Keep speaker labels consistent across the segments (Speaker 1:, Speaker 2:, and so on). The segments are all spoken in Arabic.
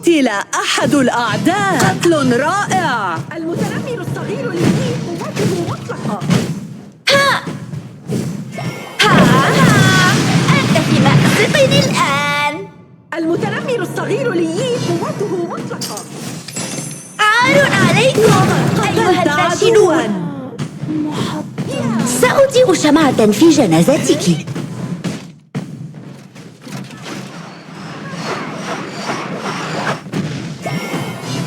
Speaker 1: قتل أحد الأعداء. قتل رائع. المتنمر الصغير لي قوته مطلقة.
Speaker 2: ها أنت في مأزق الآن.
Speaker 1: المتنمر الصغير لي قوته مطلقة.
Speaker 2: عار عليكم أيها الفاشلون. سأضيء شمعة في جنازتك.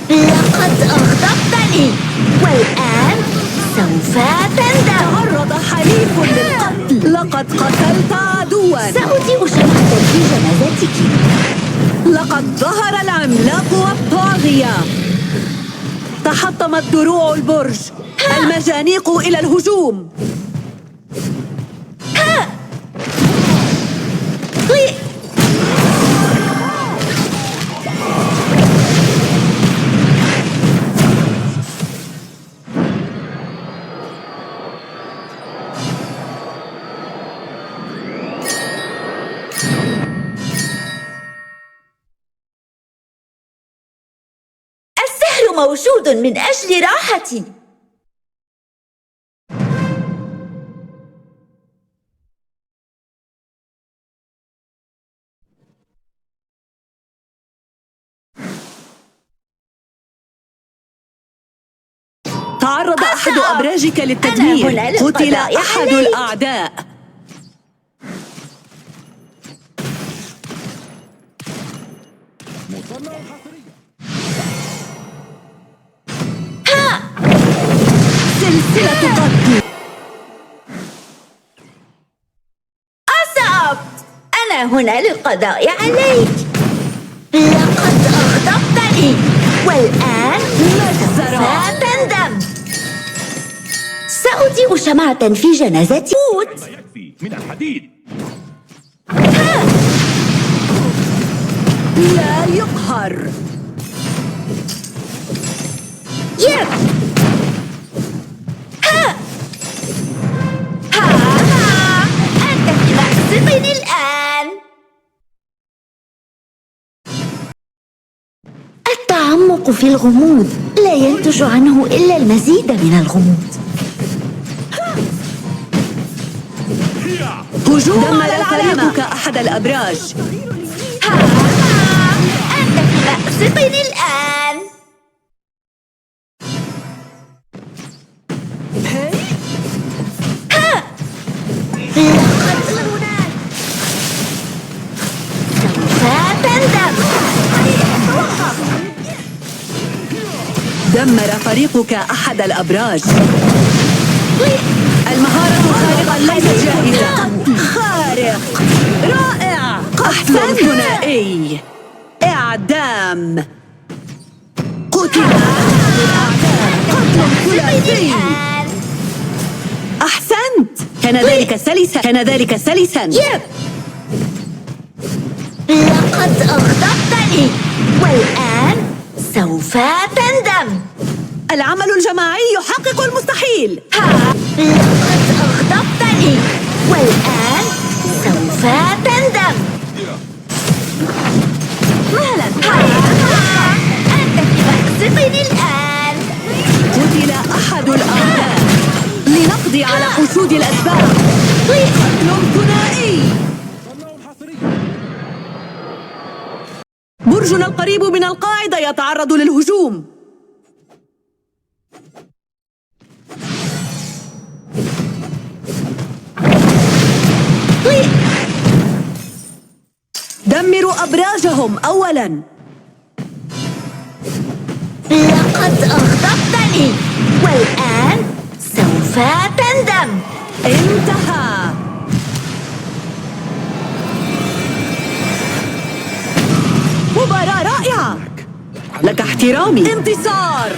Speaker 2: لقد أغضبتني والآن سوف تندم.
Speaker 1: تعرض حليف للقتل. لقد قتلت عدوا.
Speaker 2: سأضيء شمعة في جنازتك.
Speaker 1: لقد ظهر العملاق والطاغية. تحطمت دروع البرج. المجانيق إلى الهجوم.
Speaker 2: السحر موجود من أجل راحتي.
Speaker 1: تعرض أحد أبراجك للتدمير. قتل أحد الأعداء. سلسلة قتل.
Speaker 2: أصبت. أنا هنا للقضاء عليك. لقد أغضبتني والآن سوف تندم. سأضيء شمعة في جنازتي.
Speaker 3: يكفي من الحديد.
Speaker 1: لا يقهر.
Speaker 2: يب. أنت في مأزق الآن. التعمق في الغموض لا ينتج عنه إلا المزيد من الغموض.
Speaker 1: هجوم دمر فريقك أحد الأبراج.
Speaker 2: أنت في مأزق الآن. سوف تندم.
Speaker 1: دمر فريقك أحد الأبراج. المهارة الخارقة ليست جاهزة. خارق. رائع. أحسن ثنائي. إعدام. قتل أحد الأعداء. قتل ثلاثي. أحسنت. كان ذلك سلسا. كان ذلك سلسا.
Speaker 2: يب. لقد أغضبتني والآن سوف تندم.
Speaker 1: العمل الجماعي يحقق المستحيل.
Speaker 2: لقد أغضبتني والآن سوف تندم. مهلا. أنت في مأزق الآن.
Speaker 1: قتل أحد الأعداء. لنقضي على حشود الأسباب. قتل ثنائي. برجنا القريب من القاعدة يتعرض للهجوم. دمروا أبراجهم أولاً.
Speaker 2: لقد أغضبتني والآن سوف تندم.
Speaker 1: انتهى. مباراة رائعة. لك احترامي. انتصار.